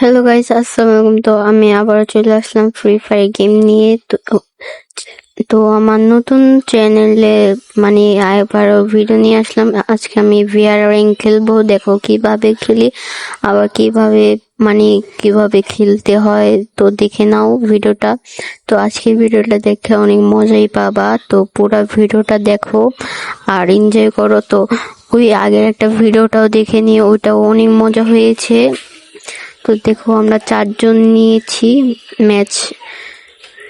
Hello guys, আসসালামু আলাইকুম। তো আমি আবারও চলে আসলাম ফ্রি ফায়ার গেম নিয়ে। তো আমার নতুন চ্যানেলে আবারও ভিডিও নিয়ে আসলাম। আজকে আমি ভিআর র্যাঙ্ক খেলবো। দেখো কিভাবে খেলি, আবার কিভাবে খেলতে হয়, তো দেখে নাও ভিডিওটা। তো আজকের ভিডিওটা দেখে অনেক মজাই পাবা, তো পুরো ভিডিওটা দেখো আর এনজয় করো। তো ওই আগের একটা ভিডিওটাও দেখে নিও, ওইটাও অনেক মজা হয়েছে। তো দেখো আমরা 4 জন নিয়েছি ম্যাচ।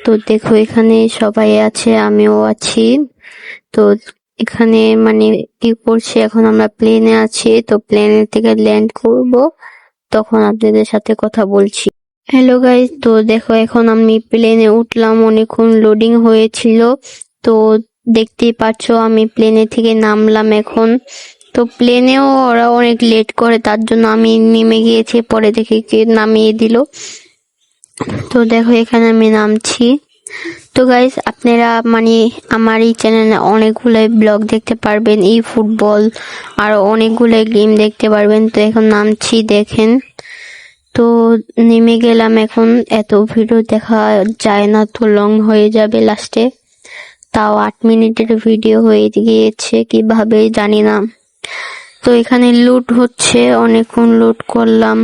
তো দেখো এখানে সবাই আছে, আমিও আছি। তো এখানে কি করছি, এখন আমরা প্লেনে আছি। তো প্লেনের থেকে ল্যান্ড করব, তখন আপনাদের সাথে কথা বলছি। হ্যালো গাইস, তো দেখো এখন আমি প্লেনে উঠলাম, অনেকক্ষণ লোডিং হয়েছিল। তো দেখতেই পাচ্ছ আমি প্লেনে থেকে নামলাম এখন। তো প্লেনেও ওরা অনেক লেট করে, তার জন্য আমি নেমে গিয়েছি, পরে দেখে নামিয়ে দিল। তো দেখো এখানে আমি নামছি। তো গাইস আপনারা আমার এই চ্যানেলে অনেকগুলো ব্লগ দেখতে পারবেন, এই ফুটবল আর অনেকগুলো গেম দেখতে পারবেন। তো এখন নামছি, দেখেন। তো নেমে গেলাম এখন। এত ভিডিও দেখা যায় না, তো লং হয়ে যাবে লাস্টে। তাও 8 মিনিটের ভিডিও হয়ে গিয়েছে, কিভাবে জানি না। তো এখানে লুট হচ্ছে, অনেকক্ষণ লুট করলাম,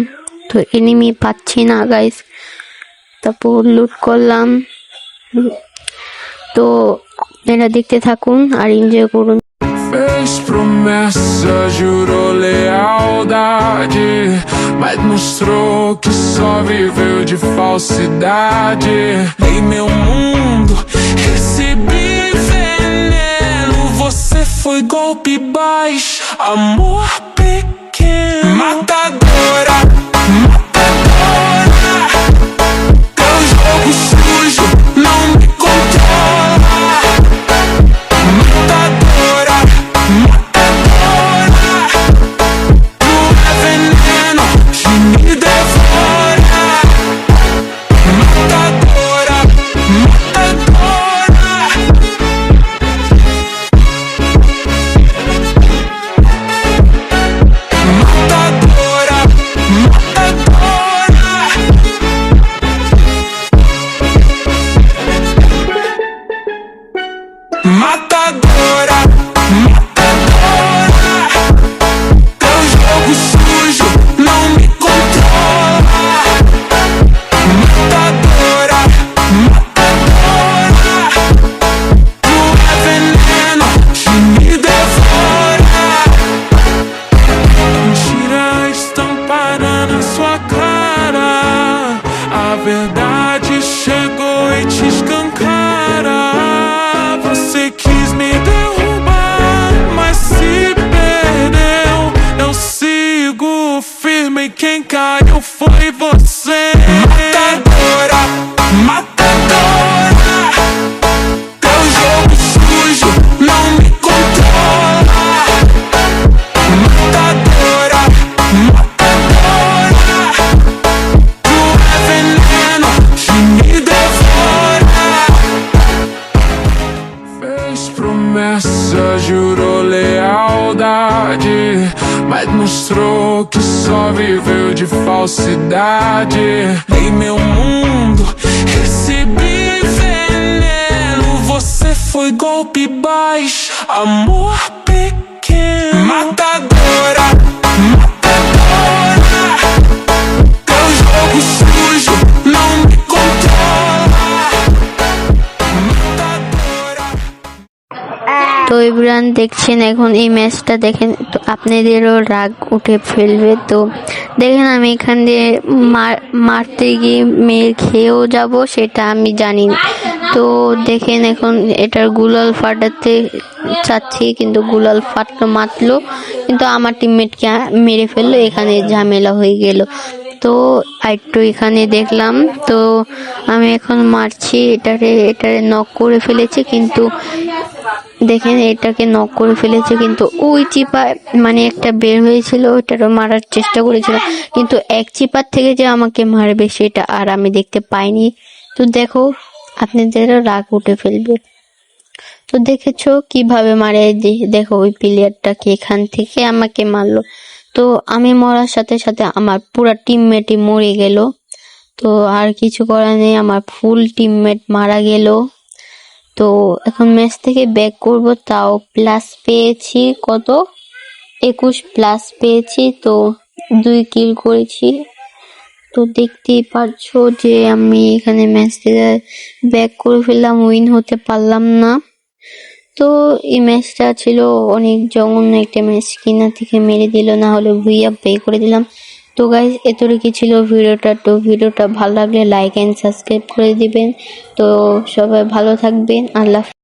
তো এনিমি পাচ্ছি না গাইস। তারপর লুট করলাম। তো এরা দেখতে থাকুন আর এনজয় করুন। Fez promessa, jurou lealdade, mas mostrou que só viveu de falsidade. Em meu mundo recebi veneno, você foi golpe baixo, amor pequeno, matadora, matadora. Teu jogo sujo não me controla, matadora, matadora. Tu é veneno que me devora, matadora, matadora. Matadora, matadora. Matadora, matadora. Teu jogo sujo não me controla, matadora, matadora. Tu é veneno que me devora. Mentira estampada na sua cara, a verdade chegou e te escancara. Você quis me derrubar, mas se perdeu. Eu sigo firme e quem caiu foi você. Matadora, matadora. Teu jogo sujo não me controla, matadora, matadora. Tu é veneno que me devora. Fez promessa, jurou lealdade, mas mostrou que só viveu de falsidade. Em meu mundo recebi veneno, você foi golpe baixo, amor pequeno, matadora, matadora. Teu jogo sujo não me controla, matadora. তো everyone দেখছেন এখন এই ম্যাচটা দেখেন, তো আপনাদেরও রাগ উঠে ফেলবে। তো দেখেন আমি এখান দিয়ে মারতে গিয়ে মেয়ের খেয়েও যাব, সেটা আমি জানি না। তো দেখেন এখন এটার গুলাল ফাটাতে চাচ্ছি, কিন্তু গুলাল মারলো, কিন্তু আমার টিমমেটকে মেরে ফেললো, এখানে ঝামেলা হয়ে গেল। তো একটু এখানে দেখলাম, তো আমি এখন মারছি, এটারে নক করে ফেলেছে, কিন্তু দেখেন এটাকে নক করে ফেলেছে, কিন্তু ওই চিপা একটা বের হয়েছিল, ওইটারও মারার চেষ্টা করেছিল, কিন্তু এক চিপার থেকে যে আমাকে মারবে সেটা আর আমি দেখতে পাইনি। তো দেখো আপনাদেরও রাগ উঠে ফেলবে। তো দেখেছো কিভাবে মারে, দেখো ওই প্লেয়ারটাকে এখান থেকে আমাকে মারলো। তো আমি মরার সাথে সাথে আমার পুরা টিমমেটই মরে গেল। তো আর কিছু করার নেই, আমার ফুল টিমমেট মারা গেল। তো এখন ম্যাচ থেকে ব্যাক করব, তাও প্লাস পেয়েছি কত, 21 প্লাস পেয়েছি। তো 2 কিল করেছি। তো দেখতেই পারছো যে আমি এখানে ম্যাচ থেকে ব্যাক করে ফেললাম, উইন হতে পারলাম না। তো এই ম্যাচটা ছিল অনেক জঘন্য একটা ম্যাচ, কিনা থেকে মেরে দিল, না হলে ভুইয়া পে করে দিলাম। তো গাইস এতটুকু ছিল ভিডিওটা। তো ভিডিওটা ভালো লাগলে লাইক এন্ড সাবস্ক্রাইব করে দিবেন। তো সবাই ভালো থাকবেন। আল্লাহ।